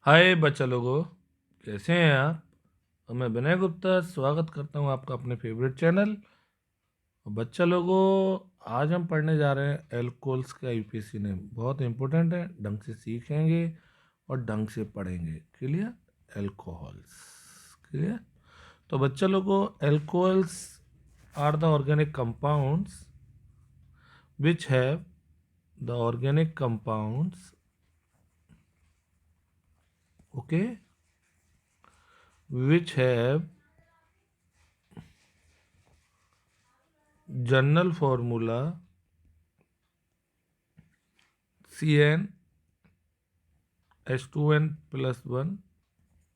हाय बच्चा लोगों, कैसे हैं आप। और मैं विनय गुप्ता स्वागत करता हूं आपका अपने फेवरेट चैनल। बच्चा लोगों, आज हम पढ़ने जा रहे हैं एल्कोहल्स का यूपीएससी नेम। बहुत इंपॉर्टेंट है, ढंग से सीखेंगे और ढंग से पढ़ेंगे। क्लियर? एल्कोहल्स। क्लियर? तो बच्चा लोगों, alcohols are the organic compounds which have the organic compounds, okay, which have general formula CN H2N plus 1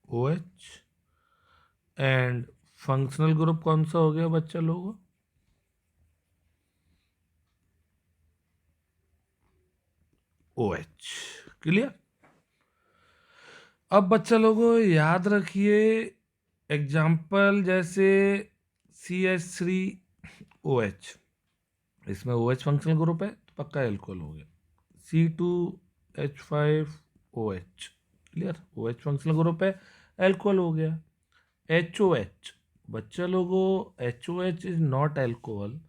OH and functional group कौन सा हो गया बच्चा लोगों? OH। क्लियर? अब बच्चा लोगों याद रखिए, एग्जाम्पल जैसे CH3OH, इसमें OH फंक्शनल ग्रुप है तो पक्का एल्कोहल हो गया। C2H5OH, clear, OH functional group है, एल्कोहल हो गया। HOH, बच्चा लोगों HOH इज नॉट एल्कोहल,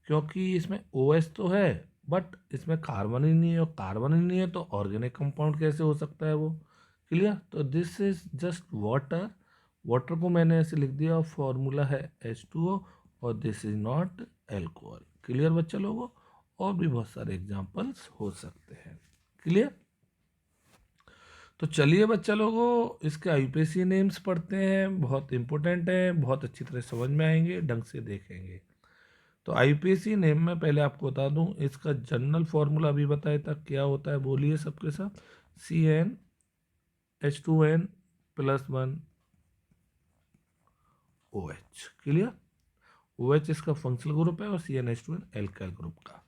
क्योंकि इसमें OH तो है बट इसमें कार्बन ही नहीं है, और कार्बन ही नहीं है तो ऑर्गेनिक कंपाउंड कैसे हो सकता है वो? क्लियर? तो this is just water. Water को मैंने ऐसे लिख दिया और फॉर्मूला है H2O, और this is not alcohol. Clear बच्चा लोगों? और भी बहुत सारे एग्जाम्पल्स हो सकते हैं। क्लियर? तो चलिए बच्चा लोगों, इसके आईपीएसी नेम्स पढ़ते हैं। बहुत इंपॉर्टेंट है, बहुत अच्छी तरह समझ में आएंगे, ढंग से देखेंगे। तो आईपीएसी नेम में पहले आपको बता दूं, इसका जनरल फॉर्मूला अभी बताया था, क्या होता है बोलिए सबके साथ। CnH2n plus 1 OH। Clear? OH इसका फंक्शनल ग्रुप है और CnH2n एल्काइल ग्रुप का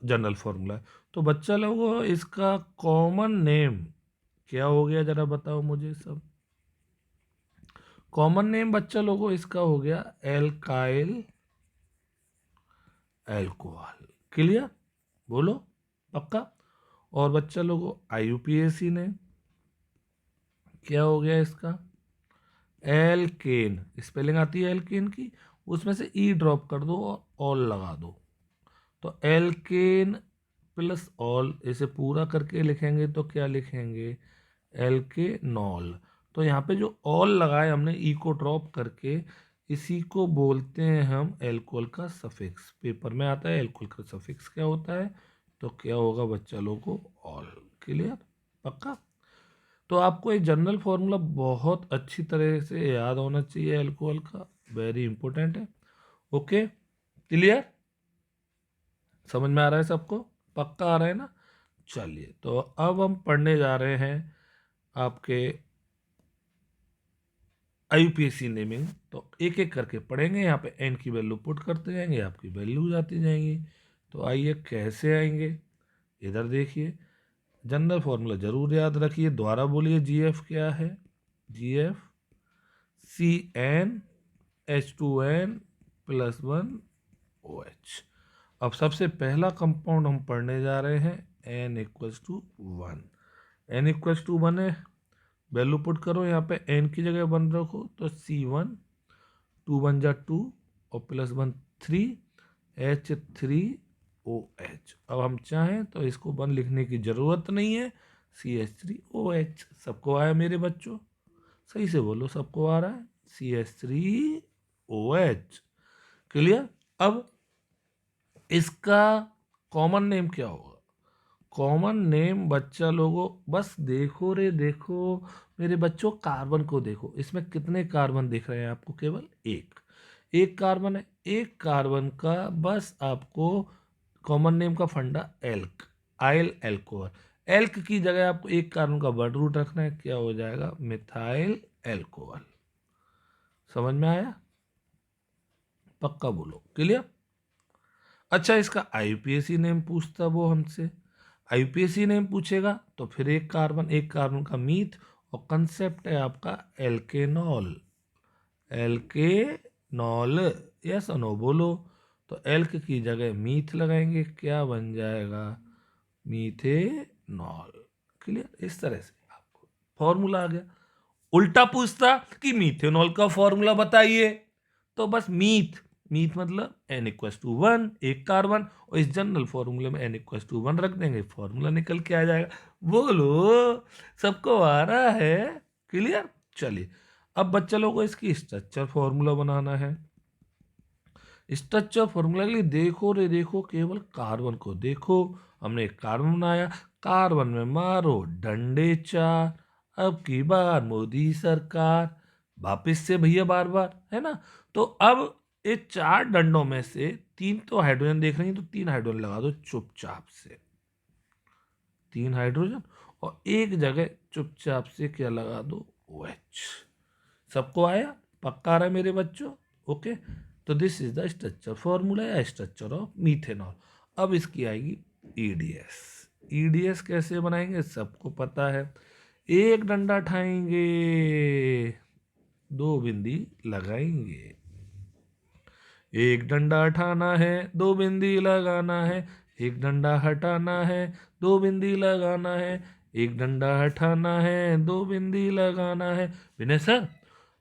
जनरल फॉर्मूला है। तो बच्चा लोगों, इसका कॉमन नेम क्या हो गया, जरा बताओ मुझे सब। कॉमन नेम बच्चा लोगों इसका हो गया एल्काइल एल्कोहल। क्लियर? बोलो पक्का? और बच्चा लोगों आईयूपीएसी ने क्या हो गया इसका? एल्केन। स्पेलिंग आती है एल्केन की, उसमें से ई ड्रॉप कर दो और ऑल लगा दो, तो एल्केन प्लस ऑल। इसे पूरा करके लिखेंगे तो क्या लिखेंगे? एल्केनॉल। तो यहाँ पे जो ऑल लगाए हमने ई को ड्रॉप करके, इसी को बोलते हैं हम एल्कोहल का सफिक्स। पेपर में आता है एल्कोहल का सफिक्स क्या होता है, तो क्या होगा बच्चा लोगों? ऑल। क्लियर? पक्का? तो आपको एक जनरल फॉर्मूला बहुत अच्छी तरह से याद होना चाहिए एल्कोहल का, वेरी इंपॉर्टेंट है। ओके? क्लियर? समझ में आ रहा है सबको? पक्का आ रहा है ना? चलिए, तो अब हम पढ़ने जा रहे हैं आपके आईयूपीएसी नेमिंग। तो एक एक करके पढ़ेंगे, यहाँ पे एन की वैल्यू पुट करते जाएंगे, आपकी वैल्यू जाती जाएंगी। तो आइए कैसे आएंगे, इधर देखिए। जनरल फॉर्मूला जरूर याद रखिए, दोबारा बोलिए। जीएफ क्या है? GF CnH2n plus 1 OH। अब सबसे पहला कंपाउंड हम पढ़ने जा रहे हैं N=1। N=1 है, वैल्यू पुट करो यहाँ पे, N की जगह 1 रखो तो C1, 2 1 जा 2 और प्लस 1 3, H3OH। अब हम चाहें तो इसको 1 लिखने की जरूरत नहीं है, CH3OH। सबको आया मेरे बच्चों? सही से बोलो, सबको आ रहा है? CH3OH। क्लियर? अब इसका कॉमन नेम क्या होगा? कॉमन नेम बच्चा लोगों, बस देखो रे देखो मेरे बच्चों, कार्बन को देखो, इसमें कितने कार्बन दिख रहे हैं आपको? केवल एक। एक कार्बन है, एक कार्बन का बस आपको कॉमन नेम का फंडा एल्क, आइल एल्कोहल। एल्क की जगह आपको एक कार्बन का वर्ड रूट रखना है, क्या हो जाएगा? Methyl alcohol. समझ में आया? पक्का बोलो। क्लियर? अच्छा, इसका आईयूपीएसी नेम पूछता वो हमसे। आईयूपीएसी नेम पूछेगा तो फिर एक कार्बन का मीथ, और कंसेप्ट है आपका एल्केनॉल। एल्केनॉल, यस नो बोलो। तो एल्क की जगह मीथ लगाएंगे, क्या बन जाएगा? मीथेनॉल। क्लियर? इस तरह से आपको फॉर्मूला आ गया। उल्टा पूछता कि मीथेनॉल का फॉर्मूला बताइए, तो बस मीथ मीथ मतलब n=1, एक कार्बन, और इस जनरल फॉर्मूले में n=1 रख देंगे, फॉर्मूला निकल के आ जाएगा। बोलो, सबको आ रहा है? क्लियर? चलिए, अब बच्चा लोगों को इसकी स्ट्रक्चर फॉर्मूला बनाना है। स्ट्रक्चर फॉर्मूला के लिए देखो रे देखो, केवल कार्बन को देखो। हमने एक कार्बन बनाया, कार्बन में मारो डंडे 4। अब की बार मोदी सरकार, वापिस से भैया बार बार, है ना। तो अब ये 4 डंडों में से 3 तो हाइड्रोजन देख रही हैं, तो 3 हाइड्रोजन लगा दो चुपचाप से, 3 हाइड्रोजन, और एक जगह चुपचाप से क्या लगा दो, OH। सबको आया? पक्का आ रहा है मेरे बच्चों? ओके। तो this is the structure formula या स्ट्रक्चर ऑफ मीथेनॉल। अब इसकी आएगी ईडीएस। ईडीएस कैसे बनाएंगे सबको पता है। एक डंडा उठाएंगे, 2 बिंदी लगाएंगे। एक डंडा हटाना है, 2 बिंदी लगाना है। एक डंडा हटाना है, 2 बिंदी लगाना है। एक डंडा हटाना है, 2 बिंदी लगाना है। विनय सर,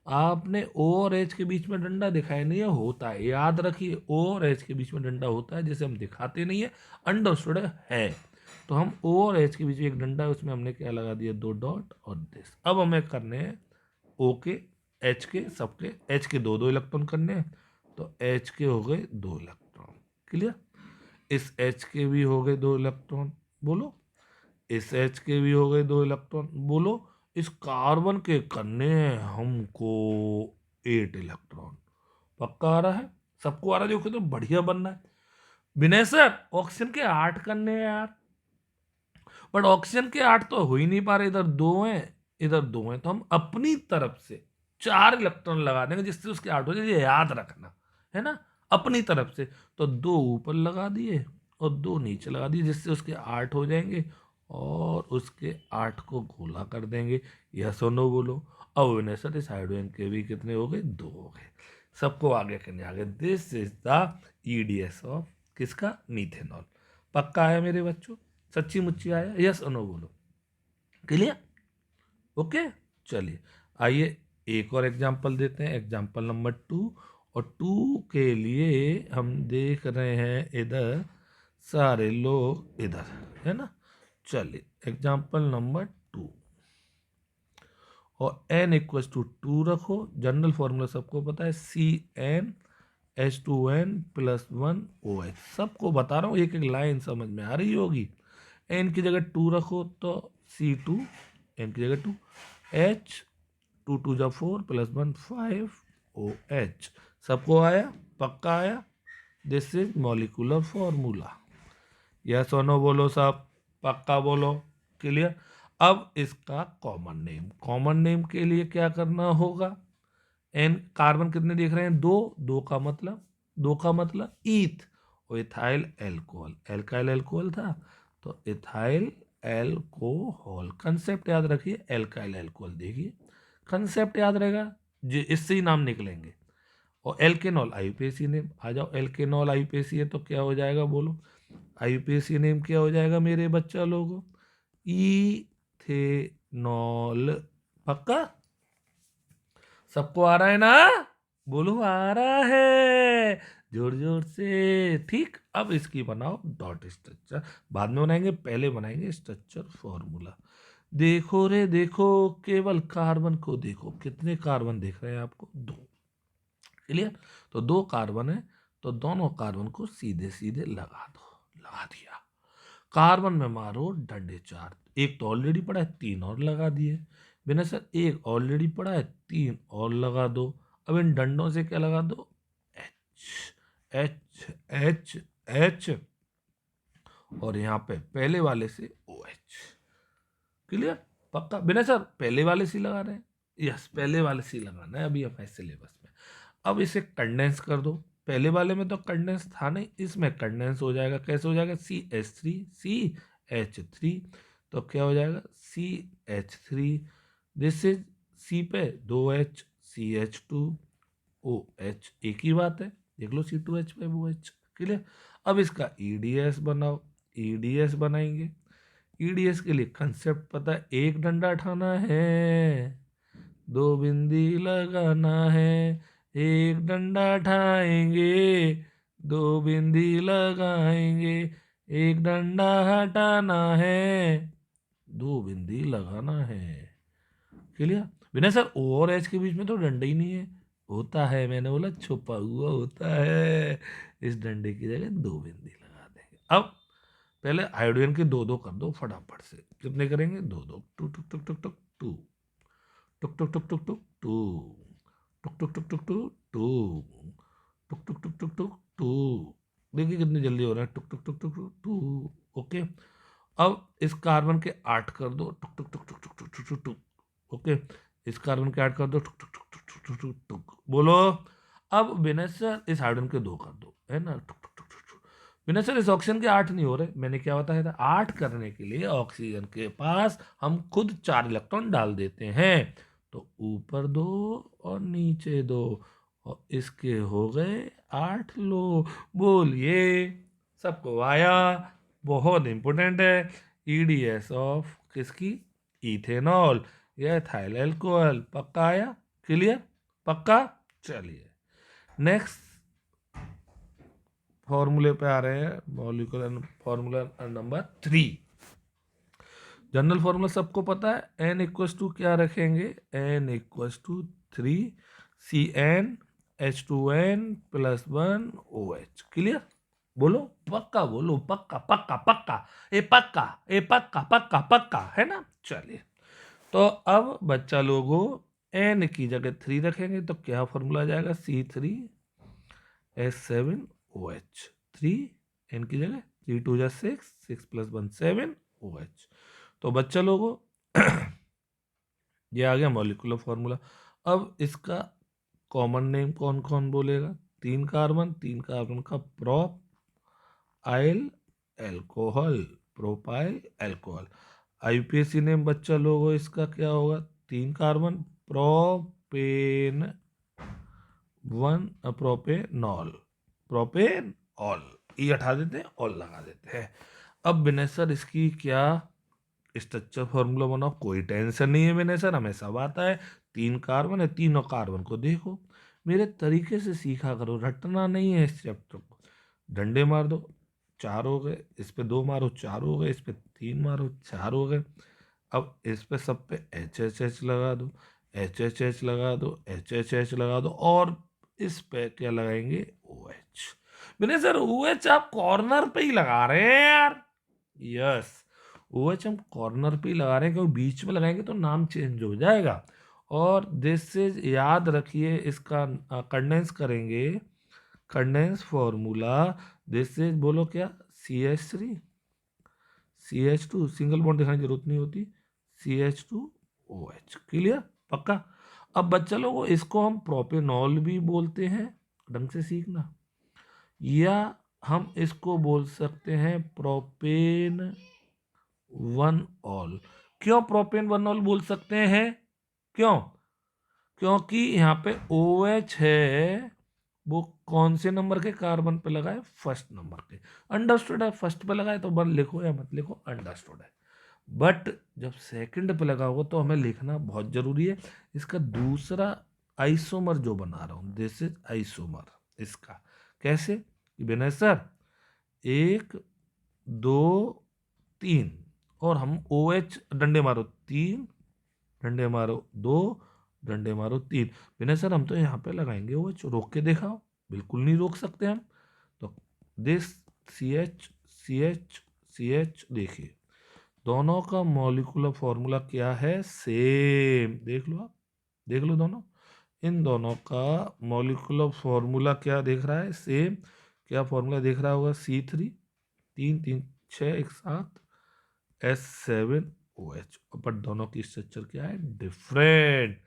आपने ओ और एच के बीच में डंडा दिखाया नहीं है, होता है, याद रखिए, ओ और एच के बीच में डंडा होता है, जिसे हम दिखाते नहीं है, अंडरस्टूड है। तो हम ओ और एच के बीच में एक डंडा है, उसमें हमने क्या लगा दिया, 2 डॉट और दिस। अब हमें करने हैं ओ के, एच के, सबके, एच के 2 इलेक्ट्रॉन करने हैं, तो एच के हो गए 2 इलेक्ट्रॉन। क्लियर? इस एच के भी हो गए 2 इलेक्ट्रॉन, बोलो। इस एच के भी हो गए 2 इलेक्ट्रॉन, बोलो। इस कार्बन के करने हैं हमको 8 इलेक्ट्रॉन। पक्का आ रहा है? सबको आ रहा है? देखो तो बढ़िया बनना है। विनय सर, ऑक्सीजन के 8 करने हैं यार, बट ऑक्सीजन के 8 तो हो ही नहीं पा रहे, इधर 2 हैं, इधर 2 हैं, तो हम अपनी तरफ से 4 इलेक्ट्रॉन लगा देंगे, जिससे उसके 8 हो जाए, ये याद रखना है ना, अपनी तरफ से। तो 2 ऊपर लगा दिए और 2 नीचे लगा दिए, जिससे उसके 8 हो जाएंगे, और उसके 8 को गोला कर देंगे। यस और नो बोलो। अब विनय सर, इस हाइड्रोजन के भी कितने हो गए, 2 हो गए। सबको आगे करने आगे। This is the EDS of किसका, मीथेनॉल। पक्का आया मेरे बच्चों? सच्ची मुच्ची आया? यस और नो बोलो। क्लियर? ओके। चलिए, आइए एक और एग्जांपल देते हैं, एग्जांपल नंबर 2। और 2 के लिए हम देख रहे हैं इधर सारे लोग इधर, है ना। चलिए, एग्जांपल नंबर 2, और n=2 रखो। जनरल फॉर्मूला सबको पता है, CnH2n+1OH। सबको बता रहा हूँ, एक एक लाइन समझ में आ रही होगी। n की जगह 2 रखो तो C2, n की जगह 2, H 2 2 जा 4 +1 5 OH। सबको आया? पक्का आया? This is molecular formula. Yes और नो बोलो सब, पक्का बोलो। क्लियर? अब इसका कॉमन नेम के लिए क्या करना होगा। एन कार्बन कितने देख रहे हैं, 2, 2 का मतलब ईथ, और इथाइल एल्कोहल, एल्काइल एल्कोहल था, तो इथाइल एल्कोहल। कंसेप्ट याद रखिए, एल्काइल एल्कोहल, देखिए कंसेप्ट याद रहेगा, जी इससे ही नाम निकलेंगे। और एल्केनॉल आईयूपीएसी नेम, आ जाओ, एल्केनॉल आईयूपीएसी है तो क्या हो जाएगा, बोलो। आईयूपीएसी नेम क्या हो जाएगा मेरे बच्चा लोगों, इथेनॉल। पक्का? सबको आ रहा है ना? बोलो, आ रहा है, जोर जोर से। ठीक, अब इसकी बनाओ डॉट स्ट्रक्चर, बाद में बनाएंगे, पहले बनाएंगे स्ट्रक्चर फॉर्मूला। देखो रे देखो, केवल कार्बन को देखो, कितने कार्बन दिख रहे हैं आपको, 2। क्लियर? तो 2 कार्बन है, तो दोनों कार्बन को सीधे सीधे लगा दो, लगा दिया। कार्बन में मारो डंडे 4, एक तो ऑलरेडी पड़ा है, 3 और लगा दिए। बिना सर, एक ऑलरेडी पड़ा है, 3 और लगा दो। अब इन डंडों से क्या लगा दो, एच एच एच एच, और यहाँ पे पहले वाले से ओ एच। क्लियर? पक्का? बिना सर, पहले वाले से लगा रहे हैं? यस, पहले वाले से लगाना है अभी हमारे सिलेबस में। अब इसे कंडेंस कर दो, पहले वाले में तो कंडेंस था नहीं, इसमें कंडेंस हो जाएगा। कैसे हो जाएगा, CH3, तो क्या हो जाएगा, CH3, दिस इज C पे 2H, CH2OH, एक ही बात है, देख लो, C2H पे OH। क्लियर? अब इसका EDS बनाओ, EDS बनाएंगे। ईडीएस के लिए कंसेप्ट पता है, एक डंडा उठाना है, दो बिंदी लगाना है, एक डंडा उठाएंगे, दो बिंदी लगाएंगे, एक डंडा हटाना है, दो बिंदी लगाना है। क्लियर? विनय सर ओ और एच के बीच में तो डंडा ही नहीं है। होता है, मैंने बोला छुपा हुआ होता है, इस डंडे की जगह दो बिंदी लगा देंगे। अब पहले आयोडीन के दो दो कर दो फटाफट से। कितने करेंगे? दो दो, टू टुक टुक टुक टुक टू, टुक टुक टुक टुक टुक टू, टुक टुक टुक टुक टू टू, टुक टुक टुक टुक टुक टू। देखिए कितनी जल्दी हो रहा है, टुक टुक टुक टुक टुक टू। ओके, अब इस कार्बन के 8 कर दो, टुक टुक टुक टुक टुक टुक टुक टुक टुक। ओके, इस कार्बन के 8 कर दो, टुक टुक टुक टुक टुक टुक टुक टुक। बोलो। अब विनय सर इस हाइड्रोजन के 2 कर दो, है ना, टुक टुक टुक टुक टुक। विनय सर इस ऑक्सीजन के 8 नहीं हो रहे, मैंने क्या बताया था, 8 करने के लिए ऑक्सीजन के पास हम खुद 4 इलेक्ट्रॉन डाल देते हैं। तो ऊपर 2 और नीचे 2, और इसके हो गए 8 लो। बोलिए, सबको आया? बहुत इंपॉर्टेंट है। ईडीएस ऑफ किसकी? इथेनॉल या एथाइल अल्कोहल। पक्का आया? क्लियर? पक्का? चलिए नेक्स्ट फॉर्मूले पे आ रहे हैं, molecular formula number 3। General formula सबको पता है, n इक्वस टू क्या रखेंगे, n equals to 3CnH2n plus 1 OH। Clear? बोलो पक्का, बोलो पक्का पक्का पक्का, ए पक्का, ए पक्का पक्का पक्का, है ना? चलिए, तो अब बच्चा लोगों n की जगह 3 रखेंगे तो क्या फॉर्मूला आ जाएगा, C3H7OH। 3 n की जगह 3 2 जा 6, 6 प्लस 1 7 OH। तो बच्चा लोगों ये आ गया मॉलिक्यूलर फॉर्मूला। अब इसका कॉमन नेम कौन कौन बोलेगा? 3 कार्बन, 3 कार्बन का propyl alcohol, propyl alcohol. IUPAC name बच्चा लोगों इसका क्या होगा? 3 carbon propane 1 propanol, propanol, e हटा देते हैं, ऑल लगा देते हैं। अब विनय सर इसकी क्या स्ट्रक्चर फॉर्मूला बनाओ? कोई टेंशन नहीं है विनय सर, हमें सब आता है। 3 कार्बन है, तीनों कार्बन को देखो मेरे तरीके से सीखा करो, रटना नहीं है इस चैप्टर को। डंडे मार दो, 4 हो गए, इस पे 2 मारो 4 हो गए, इस पे 3 मारो 4 हो गए। अब इस पे सब पे एच एच एच लगा दो, एच एच एच लगा दो, एच एच एच लगा दो, और इस पे क्या लगाएंगे? O H. Vinay sir O H आप कॉर्नर पे ही लगा रहे हैं यार। यस, ओ एच हम कॉर्नर पे ही लगा रहे हैं, क्योंकि बीच में लगाएंगे तो नाम चेंज हो जाएगा। और दिस से याद रखिए, इसका कंडेंस करेंगे, कंडेंस फॉर्मूला दिस से बोलो क्या, CH3 CH2, सिंगल बॉन्ड दिखाने की जरूरत नहीं होती, CH2OH। क्लियर? पक्का? अब बच्चा लोगों इसको हम प्रोपेनॉल भी बोलते हैं, ढंग से सीखना, या हम इसको बोल सकते हैं प्रोपेन 1 ऑल। क्यों प्रोपेन 1 ऑल बोल सकते हैं? क्यों? क्योंकि यहाँ पे OH है, वो कौन से नंबर के कार्बन पे लगा है? फर्स्ट नंबर पे। अंडरस्टूड है? फर्स्ट पे लगा है तो वन लिखो या मत लिखो, अंडरस्टूड है। बट जब सेकंड पे लगा होगा तो हमें लिखना बहुत जरूरी है। इसका दूसरा आइसोमर जो बना रहा हूं, दिस इज आइसोमर इसका। कैसे? विनय सर 1 2 3, और हम OH डंडे मारो 3, डंडे मारो 2, डंडे मारो 3। विनय सर हम तो यहाँ पे लगाएंगे OH, रोक के दिखाओ। बिल्कुल नहीं रोक सकते हम। तो दिस CH CH CH, देखिए दोनों का मॉलिक्यूलर फॉर्मूला क्या है? सेम। देख लो आप, देख लो दोनों, इन दोनों का मॉलिक्यूलर फॉर्मूला क्या देख रहा है? सेम। क्या फॉर्मूला देख रहा होगा? C3 3 3 6 1 7 S7OH। पर दोनों की स्ट्रक्चर क्या है? डिफरेंट।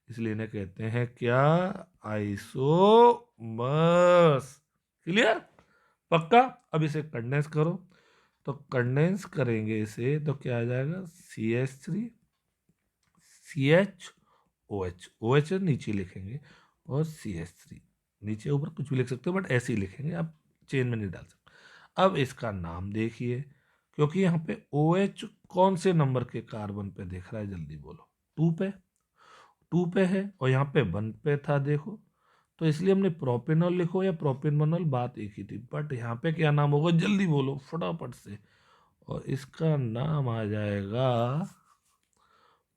इसलिए इन्हें कहते हैं क्या? आइसोमर्स। क्लियर? पक्का? अब इसे कंडेंस करो, तो कंडेंस करेंगे इसे तो क्या आ जाएगा? CH3 CHOH, OH नीचे लिखेंगे, और CH3 नीचे ऊपर कुछ भी लिख सकते हो, बट ऐसे ही लिखेंगे, आप चेन में नहीं डाल सकते। अब इसका नाम देखिए, क्योंकि यहाँ पे OH कौन से नंबर के कार्बन पे देख रहा है, जल्दी बोलो। 2 पे, 2 पे है और यहाँ पे 1 पे था, देखो। तो इसलिए हमने प्रोपेनॉल लिखो या प्रोपेनॉल, बात एक ही थी। बट यहाँ पे क्या नाम होगा, जल्दी बोलो फटाफट से। और इसका नाम आ जाएगा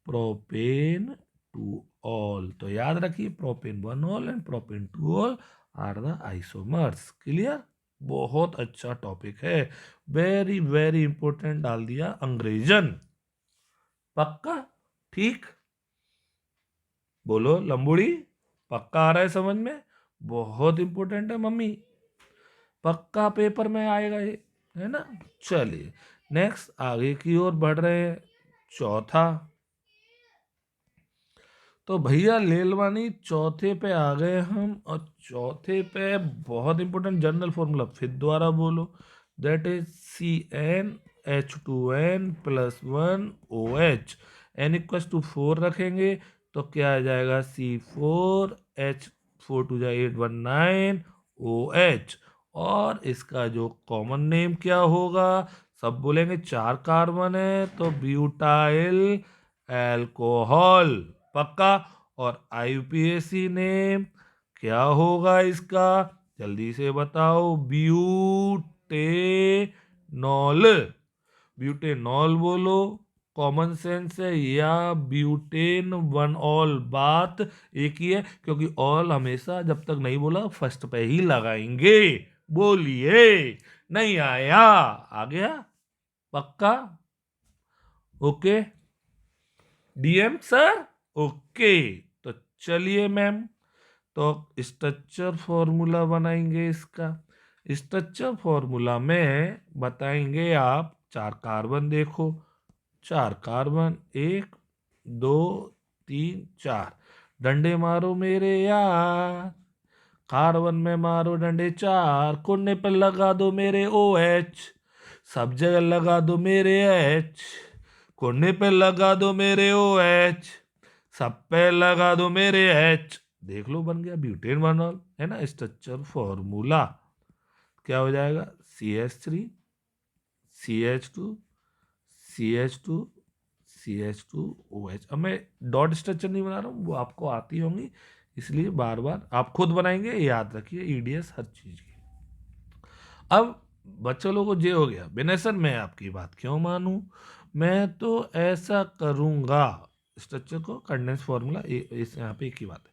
प्रोपेन टू ऑल। तो याद रखिए, propane 1 ol and propane 2 ol are the isomers. Clear? बहुत अच्छा टॉपिक है, वेरी वेरी इंपॉर्टेंट डाल दिया अंग्रेजन। पक्का? ठीक, बोलो लंबुड़ी, पक्का आ रहा है समझ में? बहुत इंपॉर्टेंट है मम्मी, पक्का पेपर में आएगा ये, है ना। चलिए नेक्स्ट आगे की ओर बढ़ रहे हैं। चौथा, तो भैया लेलवानी चौथे पे आ गए हम। और चौथे पे बहुत इंपॉर्टेंट जनरल फॉर्मूला फिर द्वारा बोलो, that is CnH2n plus 1 OH। n equal to 4 रखेंगे तो क्या आ जाएगा, C4H4 टू जा 819 OH। और इसका जो कॉमन नेम क्या होगा, सब बोलेंगे 4 कार्बन है तो ब्यूटाइल एल्कोहल। पक्का? और IUPAC नेम क्या होगा इसका, जल्दी से बताओ, ब्यूटेनॉल। ब्यूटेनॉल बोलो, कॉमन सेंस है, या ब्यूटेन 1 ऑल, बात एक ही है, क्योंकि ऑल हमेशा जब तक नहीं बोला फर्स्ट पे ही लगाएंगे। बोलिए, नहीं आया, आ गया? पक्का? Okay DM sir, okay. तो चलिए मैम, तो स्ट्रक्चर फॉर्मूला बनाएंगे इसका। स्ट्रक्चर फॉर्मूला में बताएंगे आप, 4 कार्बन देखो, 4 कार्बन, 1 2 3 4, डंडे मारो मेरे यार, कार्बन में मारो डंडे 4, कोने पे लगा दो मेरे OH, सब जगह लगा दो मेरे H, कोने पे लगा दो मेरे OH, सब पे लगा दो मेरे H। देख लो बन गया ब्यूटेन 1 ऑल, है ना। स्ट्रक्चर फॉर्मूला क्या हो जाएगा, CH3 CH2 CH2 CH2OH। अब मैं डॉट स्ट्रक्चर नहीं बना रहा हूँ, वो आपको आती होंगी, इसलिए बार बार आप खुद बनाएंगे, याद रखिए EDS हर चीज की। अब बच्चों लोगों को जे हो गया, बेनेसर मैं आपकी बात क्यों मानूं, मैं तो ऐसा करूंगा। स्ट्रक्चर को कंडेंस फॉर्मूला इस यहाँ पे एक ही बात है,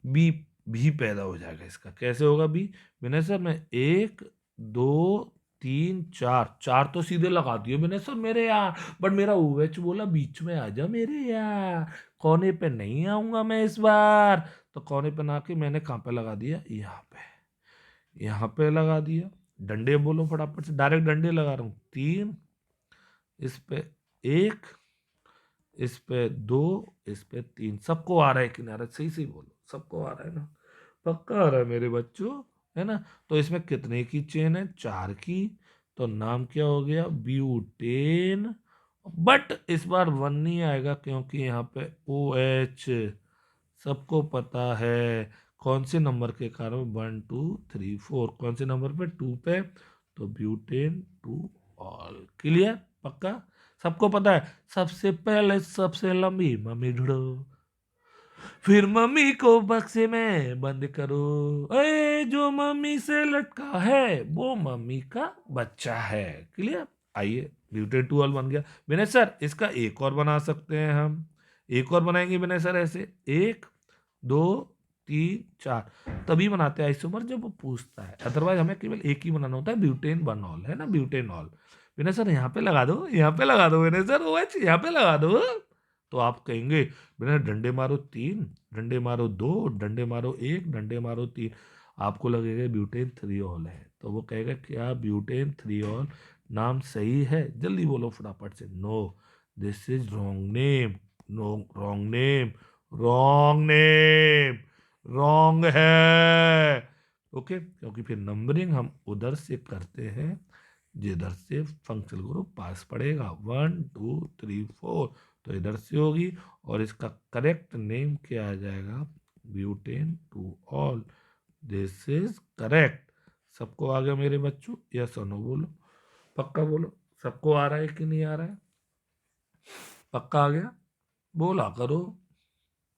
बी भी पैदा हो जाएगा इसका। कैसे होगा बी, बेनेसर में 1 2 3 4, 4 तो सीधे लगा दियो बेनेसर मेरे यार, बट मेरा OH बोला बीच में आ जा मेरे यार, कोने पे नहीं आऊंगा मैं इस बार। तो कोने पे ना के मैंने कहाँ पे लगा दिया, यहाँ पे, यहाँ पे लगा दिया। डंडे बोलो फटाफट से, डायरेक्ट डंडे लगा रहा हूँ, 3, इस पे 1, इस पे 2, इस पे 3, सबको आ रहा है किनारा, सही सही बोलो, सबको आ रहा है ना, पक्का आ रहा है मेरे बच्चों, है ना। तो इसमें कितने की चेन है, 4 की। तो नाम क्या हो गया, ब्यूटेन। बट इस बार 1 नहीं आएगा क्योंकि यहाँ पे OH, सबको पता है कौन से नंबर के कारण, 1 2 3 4, कौन से नंबर पे, 2 पे, तो ब्यूटेन 2 ऑल। क्लियर? पक्का? सबको पता है, सबसे पहले सबसे लंबी मम्मी ढूंढो, फिर मम्मी को बक्से में बंद करो, ए जो मम्मी से लटका है वो मम्मी का बच्चा है। क्लियर? आइए, ब्यूटेन 2 ऑल बन गया। विनय सर इसका एक और बना सकते हैं हम, एक और बनाएंगे विनय सर, ऐसे 1 2 3 4, तभी बनाते हैं आइसोमर जब वो पूछता है, अदरवाइज हमें केवल एक ही बनाना होता है, ब्यूटेन 1 ऑल, है ना, ब्यूटेन ऑल। विनय सर यहाँ पे लगा दो, यहाँ पे लगा दो विनय सर, OH यहाँ पे लगा दो। तो आप कहेंगे बिना डंडे मारो 3, डंडे मारो 2, डंडे मारो 1, डंडे मारो 3, आपको लगेगा ब्यूटेन 3 ऑल है। तो वो कहेगा क्या ब्यूटेन 3 ऑल नाम सही है, जल्दी बोलो फटाफट से, no this is wrong name, no wrong name, wrong name, wrong है। ओके, क्योंकि फिर नंबरिंग हम उधर से करते हैं जिधर से फंक्शनल ग्रुप पास पड़ेगा, 1 2 3 4, तो इधर से होगी। और इसका करेक्ट नेम क्या आ जाएगा, butane 2 all. This is correct. सबको आ गया मेरे बच्चों, यस और नो बोलो, पक्का बोलो, सबको आ रहा है कि नहीं आ रहा है? पक्का आ गया? बोला करो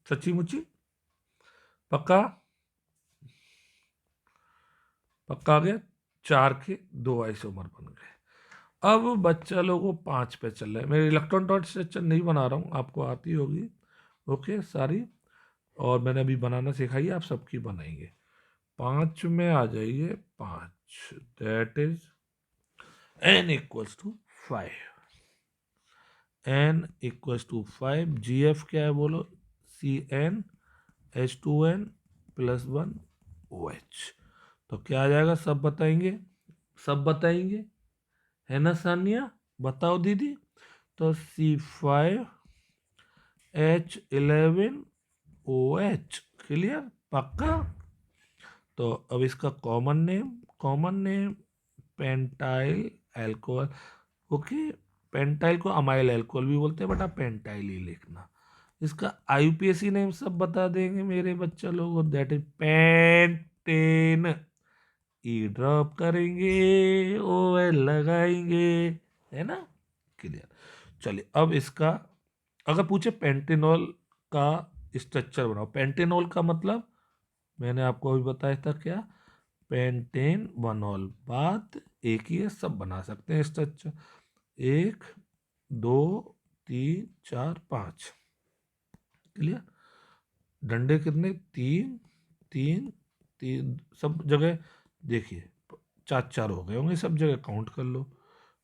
सच्ची मुच्ची। पक्का? पक्का आ गया? 4 के 2 आइसोमर बन गए। अब बच्चा लोगों 5 पे चल रहे हैं। मैं इलेक्ट्रॉन डॉट स्ट्रक्चर नहीं बना रहा हूँ, आपको आती होगी ओके सारी, और मैंने अभी बनाना सिखाई है, आप सबकी बनाएंगे। 5 में आ जाइए, 5 that is n equals to 5। n equals to 5। gf क्या है बोलो? Cn H2n plus 1 OH। तो क्या आ जाएगा? सब बताएंगे, सब बताएंगे, है ना सानिया? बताओ दीदी। तो C5H11OH। क्लियर? पक्का? तो अब इसका common name pentyl alcohol. Okay, pentyl को अमाइल एल्कोहल भी बोलते हैं, बट आप पेंटाइल ही लिखना। इसका आईयूपीएसी नेम सब बता देंगे मेरे बच्चा लोग, that is pentane. E drop करेंगे, ओ एल लगाएंगे, है ना? क्लियर? चलिए अब इसका अगर पूछे पेंटेनॉल का स्ट्रक्चर बनाओ। पेंटेनॉल का मतलब मैंने आपको अभी बताया था क्या? पेंटेन बनॉल। बात एक ही है, सब बना सकते हैं स्ट्रक्चर। 1 2 3 4 5। क्लियर? डंडे कितने? 3 3 3, सब जगह देखिए 4 4 हो गए होंगे, सब जगह काउंट कर लो।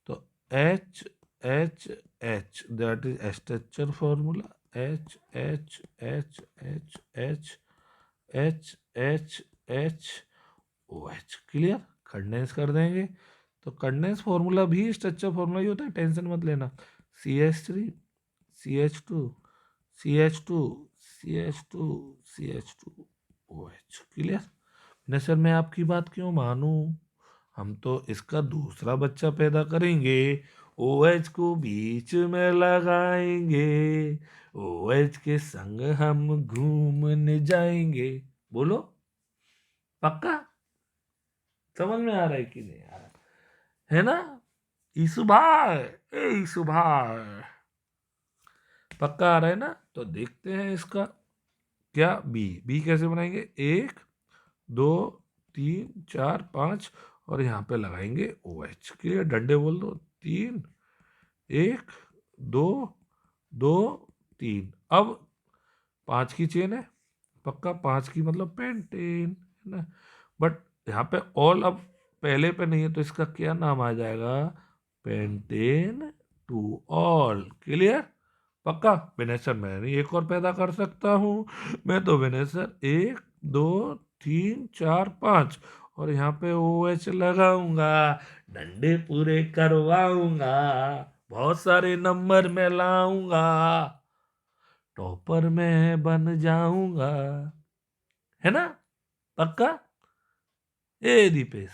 तो H H H that is structure formula. H H H H H H H H O H. Clear? Condense कर देंगे। तो कंडेंस फॉर्मूला भी स्ट्रक्चर फॉर्मूला ही होता है, टेंशन मत लेना। CH3 CH2 CH2 CH2 CH2 OH। Clear? नहीं सर मैं आपकी बात क्यों मानूं? हम तो इसका दूसरा बच्चा पैदा करेंगे, OH को बीच में लगाएंगे, OH के संग हम घूमने जाएंगे। बोलो पक्का? समझ में आ रहा है कि नहीं आ रहा है ना? ईसु भाई, ए ईसु भाई, पक्का आ रहा है ना? तो देखते हैं इसका क्या। बी कैसे बनाएंगे? 1 2 3 4 5 और यहाँ पे लगाएंगे OH। क्लियर? डंडे बोल दो। 3 1 2 2 3। अब 5 की चेन है, पक्का 5 की मतलब पेंटेन, है ना? बट यहाँ पे ऑल अब पहले पे नहीं है, तो इसका क्या नाम आ जाएगा? Pentane two all. क्लियर? पक्का? विनेसर मैं नहीं एक और पैदा कर सकता हूँ, मैं तो विनेसर 1 2 3 4 5 और यहाँ पे OH लगाऊंगा, डंडे पूरे करवाऊंगा, बहुत सारे नंबर में लाऊंगा, टॉपर में बन जाऊंगा, है ना? पक्का? ए दीपेश,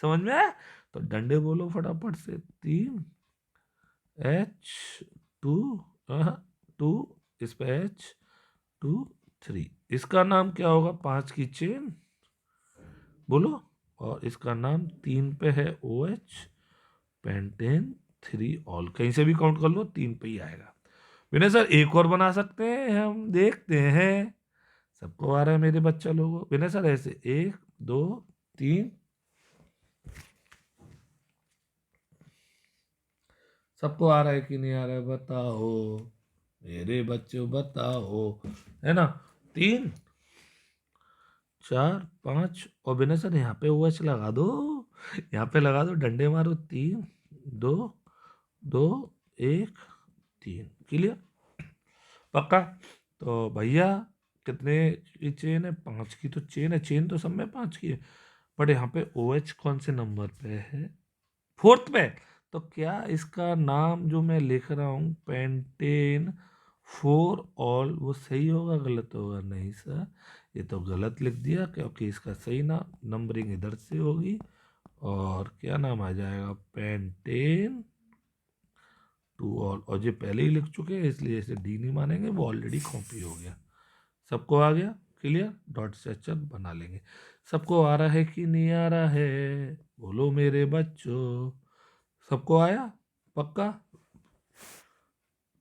समझ में आया? तो डंडे बोलो फटाफट से। 3 H2 2, इस पे H2 3। इसका नाम क्या होगा? 5 की चेन बोलो। और इसका नाम 3 पे है OH, पेंटेन 3 ऑल। कहीं से भी काउंट कर लो, 3 पे ही आएगा। विनय सर एक और बना सकते हैं हम, देखते हैं। सबको आ रहा है मेरे बच्चा लोगों? विनय सर ऐसे 1 2 3। सबको आ रहा है कि नहीं आ रहा है? बताओ मेरे बच्चों, बताओ, है ना? 3 4 5 और विनय सर यहाँ पे OH लगा दो, यहाँ पे लगा दो, डंडे मारो। 3 2 2 1 3। क्लियर? पक्का? तो भैया कितने की चेन है? 5 की तो चेन है, चेन तो सब में 5 की है, बट यहाँ पे OH कौन से नंबर पे है? 4th पे। तो क्या इसका नाम जो मैं लिख रहा हूँ पेंटेन 4 ऑल, वो सही होगा गलत होगा? नहीं सर, ये तो गलत लिख दिया, क्योंकि इसका सही नाम नंबरिंग इधर से होगी और क्या नाम आ जाएगा? Pentane two all. और ये पहले ही लिख चुके हैं, इसलिए इसे डी नहीं मानेंगे, वो ऑलरेडी कॉपी हो गया। सबको आ गया? क्लियर? डॉट स्ट्रक्चर बना लेंगे। सबको आ रहा है कि नहीं आ रहा है? बोलो मेरे बच्चों, सबको आया? पक्का?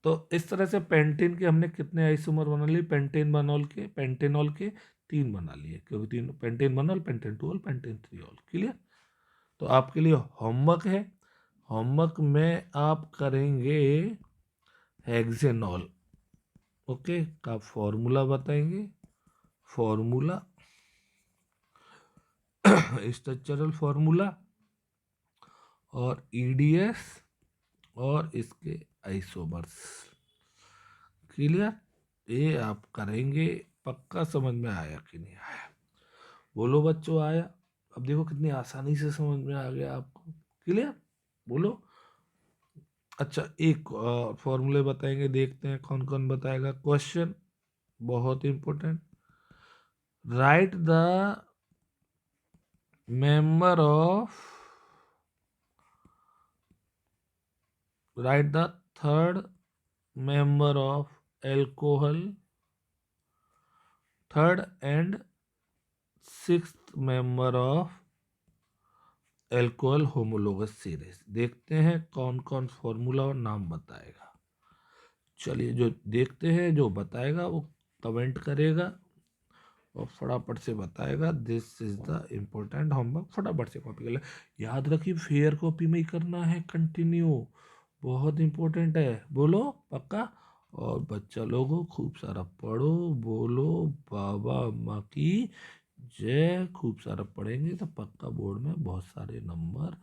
तो इस तरह से पेंटेन के हमने कितने आइसोमर बना लिए, पेंटेनॉल के 3 बना लिए, क्योंकि 3 pentane 1 all, pentane 2 all, pentane 3 all. Clear. तो आपके लिए होमवर्क है, होमवर्क में आप करेंगे हेक्सेनॉल, ओके, का फॉर्मूला बताएंगे, फॉर्मूला स्ट्रक्चरल फॉर्मूला और ईडीएस और इसके आइसोमर्स। क्लियर। ये आप करेंगे, पक्का समझ में आया कि नहीं आया? बोलो बच्चों, आया? अब देखो कितनी आसानी से समझ में आ गया आपको। क्लियर। बोलो। अच्छा, एक फॉर्मूले बताएंगे, देखते हैं कौन कौन बताएगा। क्वेश्चन बहुत important. Right the member of write the third member of alcohol, third and sixth member of alcohol homologous series। देखते हैं कौन कौन फॉर्मूला और नाम बताएगा। चलिए, जो देखते हैं, जो बताएगा वो कमेंट करेगा और फटाफट से बताएगा। This is the important homework, फटाफट से कॉपी कर ले। याद रखिए फेयर कॉपी में ही करना है, कंटिन्यू, बहुत इंपॉर्टेंट है। बोलो पक्का। और बच्चा लोगों खूब सारा पढ़ो, बोलो बाबा अम्मा की जय। खूब सारा पढ़ेंगे तो पक्का बोर्ड में बहुत सारे नंबर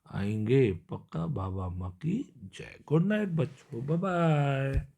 आएंगे। पक्का बाबा अम्मा की जय। गुड नाइट बच्चों, बाय बाय।